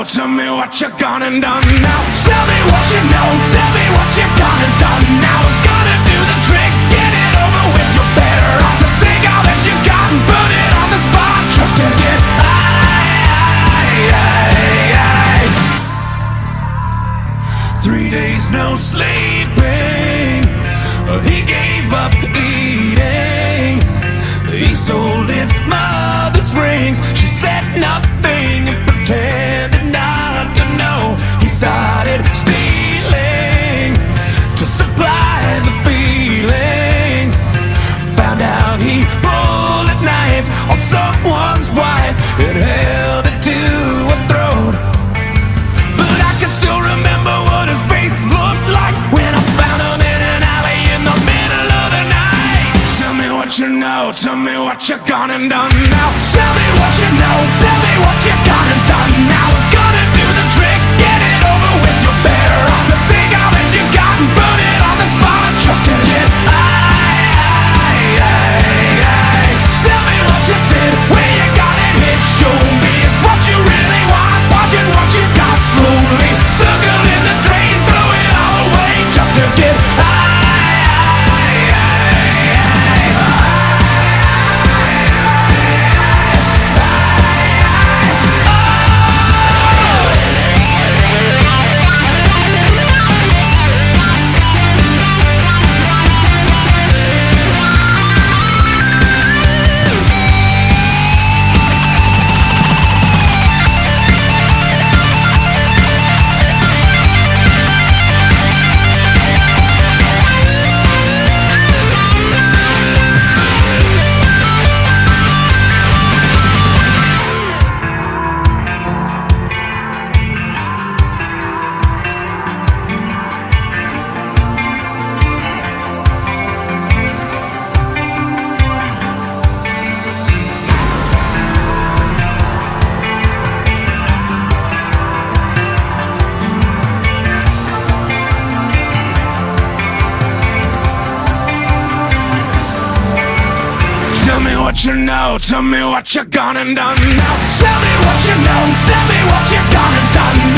tell me what you're gonna do now. Tell me what you know, tell me what you're gonna do now. We're gonna do the trick, get it over with. You're better off to take all that you got and put it on the spot just to get high. 3 days no sleeping, he gave up eating. He sold his mother's rings. She said nothing and pretended not to know. He started stealing to supply the feeling. Found out he pulled a knife on someone's wife and held it to her throat. But I can still remember what his face looked like when I found him in an alley in the middle of the night. Tell me what you know, tell me what you're gonna do now. Tell me what you know, tell me what you're gonna do now. We're gonna do the trick, get it over with. You're better off to take all that you got and put it on the spot just to get high. Tell me what you did, where you got it hit. Show me it's what you really want, watching what you got slowly. Circle in the drain, throw it all away just to get high. Tell me what you know, tell me what you're gonna do now. Tell me what you know, tell me what you're gonna do now.